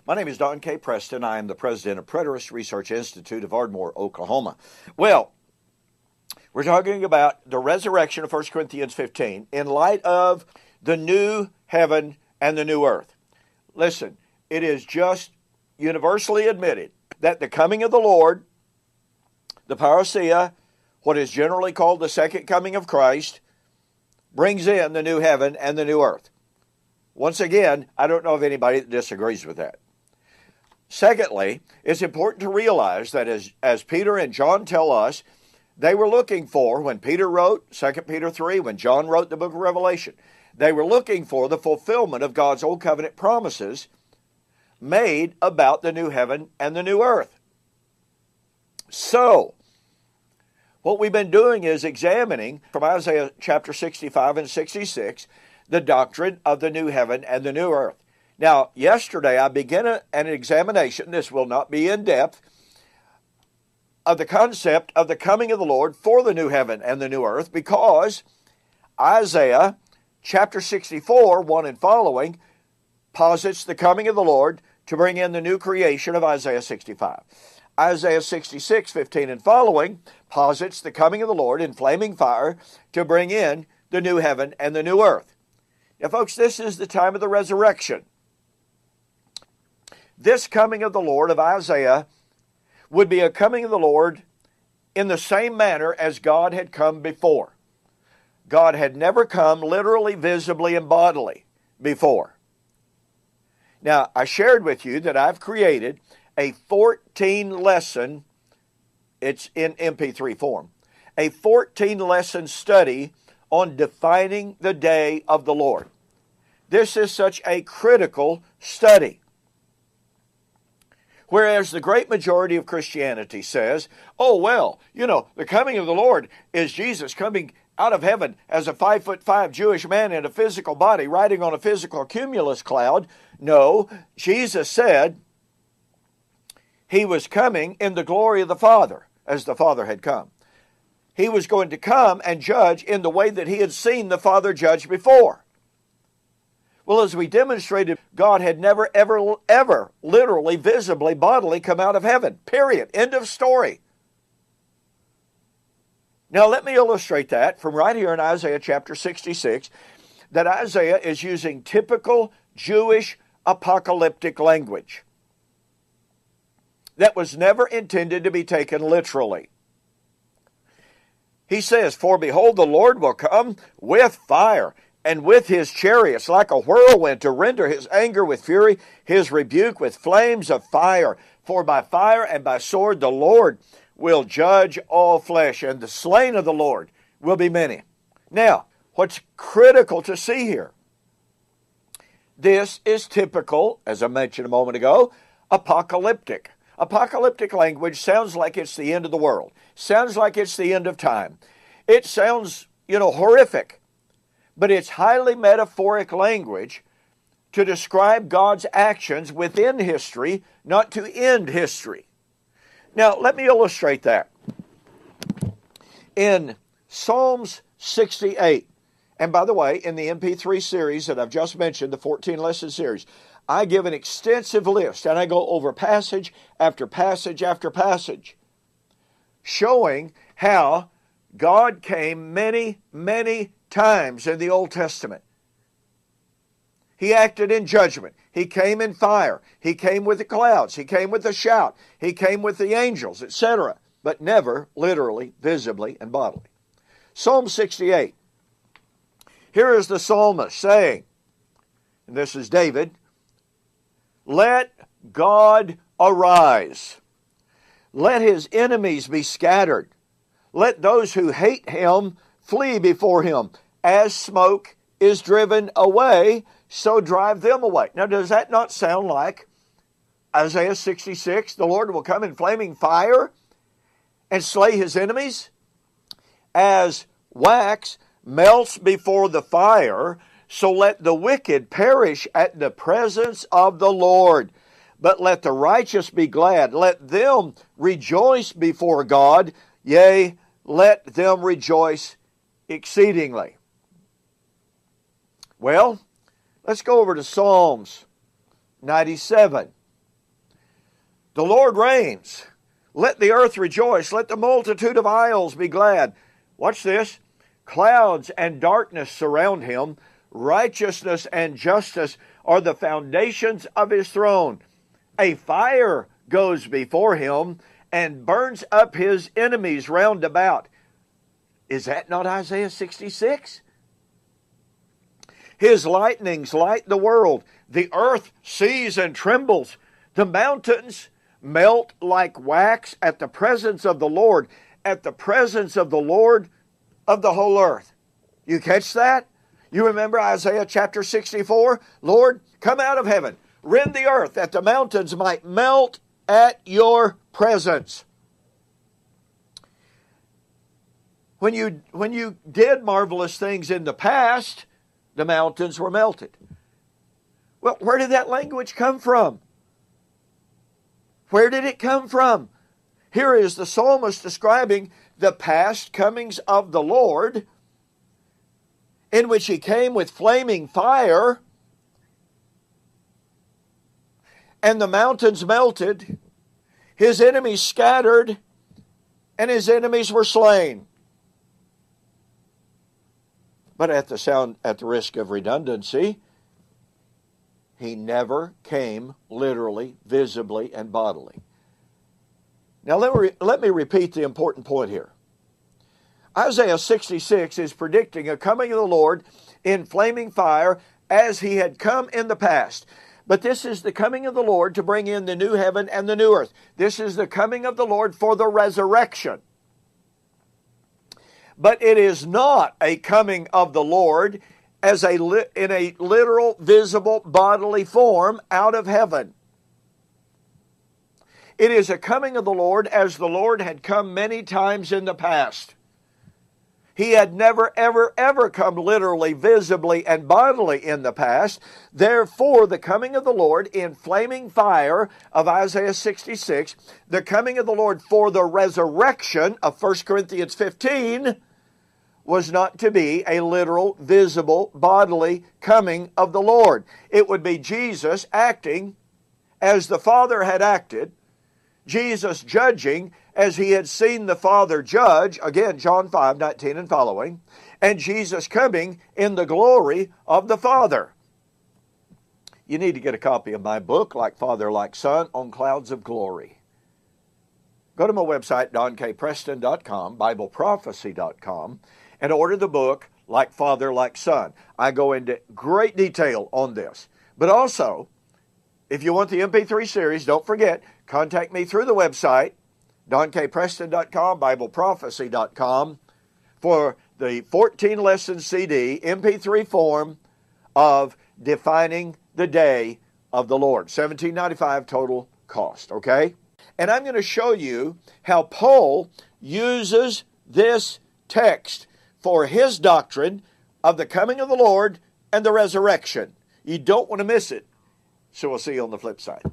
My name is Don K. Preston. I am the president of Preterist Research Institute of Ardmore, Oklahoma. Well, we're talking about the resurrection of 1 Corinthians 15 in light of the new heaven and the new earth. Listen, it is just universally admitted that the coming of the Lord, the parousia, what is generally called the second coming of Christ, brings in the new heaven and the new earth. Once again, I don't know of anybody that disagrees with that. Secondly, it's important to realize that as Peter and John tell us, they were looking for, when Peter wrote 2 Peter 3, when John wrote the book of Revelation, they were looking for the fulfillment of God's old covenant promises made about the new heaven and the new earth. So, what we've been doing is examining from Isaiah chapter 65 and 66 the doctrine of the new heaven and the new earth. Now, yesterday I began an examination, this will not be in depth, of the concept of the coming of the Lord for the new heaven and the new earth, because Isaiah chapter 64, 1 and following, posits the coming of the Lord to bring in the new creation of Isaiah 65. Isaiah 66, 15 and following, posits the coming of the Lord in flaming fire to bring in the new heaven and the new earth. Now, folks, this is the time of the resurrection. This coming of the Lord of Isaiah would be a coming of the Lord in the same manner as God had come before. God had never come literally, visibly, and bodily before. Now, I shared with you that I've created a 14-lesson, it's in MP3 form, a 14-lesson study on defining the day of the Lord. This is such a critical study. Whereas the great majority of Christianity says, oh, well, the coming of the Lord is Jesus coming out of heaven as a 5'5" Jewish man in a physical body riding on a physical cumulus cloud. No, Jesus said he was coming in the glory of the Father, as the Father had come. He was going to come and judge in the way that he had seen the Father judge before. Well, as we demonstrated, God had never, ever, literally, visibly, bodily come out of heaven. Period. End of story. Now, let me illustrate that from right here in Isaiah chapter 66, that Isaiah is using typical Jewish apocalyptic language that was never intended to be taken literally. He says, "For behold, the Lord will come with fire, and with his chariots like a whirlwind, to render his anger with fury, his rebuke with flames of fire. For by fire and by sword the Lord will judge all flesh, and the slain of the Lord will be many." Now, what's critical to see here? This is typical, as I mentioned a moment ago, apocalyptic. Apocalyptic language sounds like it's the end of the world. Sounds like it's the end of time. It sounds, horrific. But it's highly metaphoric language to describe God's actions within history, not to end history. Now, let me illustrate that. In Psalms 68, and by the way, in the MP3 series that I've just mentioned, the 14-lesson series, I give an extensive list, and I go over passage after passage after passage, showing how God came many, many times in the Old Testament. He acted in judgment. He came in fire. He came with the clouds. He came with a shout. He came with the angels, etc. But never literally, visibly, and bodily. Psalm 68. Here is the psalmist saying, and this is David, "Let God arise. Let his enemies be scattered. Let those who hate him flee before him. As smoke is driven away, so drive them away." Now, does that not sound like Isaiah 66? The Lord will come in flaming fire and slay his enemies? As wax melts before the fire, so let the wicked perish at the presence of the Lord. But let the righteous be glad. Let them rejoice before God. Yea, let them rejoice exceedingly. Well, let's go over to Psalms 97. The Lord reigns. Let the earth rejoice. Let the multitude of isles be glad. Watch this. Clouds and darkness surround him. Righteousness and justice are the foundations of his throne. A fire goes before him and burns up his enemies round about. Is that not Isaiah 66? His lightnings light the world. The earth sees and trembles. The mountains melt like wax at the presence of the Lord, at the presence of the Lord of the whole earth. You catch that? You remember Isaiah chapter 64? Lord, come out of heaven. Rend the earth that the mountains might melt at your presence. When you did marvelous things in the past, the mountains were melted. Well, where did that language come from? Where did it come from? Here is the psalmist describing the past comings of the Lord, in which he came with flaming fire, and the mountains melted, his enemies scattered, and his enemies were slain. But at the risk of redundancy, he never came literally, visibly, and bodily. Now let me repeat the important point here. Isaiah 66 is predicting a coming of the Lord in flaming fire as he had come in the past. But this is the coming of the Lord to bring in the new heaven and the new earth. This is the coming of the Lord for the resurrection. But it is not a coming of the Lord in a literal, visible, bodily form out of heaven. It is a coming of the Lord as the Lord had come many times in the past. He had never, ever, ever come literally, visibly, and bodily in the past. Therefore, the coming of the Lord in flaming fire of Isaiah 66, the coming of the Lord for the resurrection of 1 Corinthians 15, was not to be a literal, visible, bodily coming of the Lord. It would be Jesus acting as the Father had acted, Jesus judging as he had seen the Father judge, again, John 5:19 and following, and Jesus coming in the glory of the Father. You need to get a copy of my book, Like Father, Like Son, on Clouds of Glory. Go to my website, donkpreston.com, bibleprophecy.com, and order the book, Like Father, Like Son. I go into great detail on this. But also, if you want the MP3 series, don't forget, contact me through the website, donkpreston.com, bibleprophecy.com, for the 14-lesson CD, MP3 form of Defining the Day of the Lord. $17.95 total cost, okay? And I'm going to show you how Paul uses this text for his doctrine of the coming of the Lord and the resurrection. You don't want to miss it. So we'll see you on the flip side.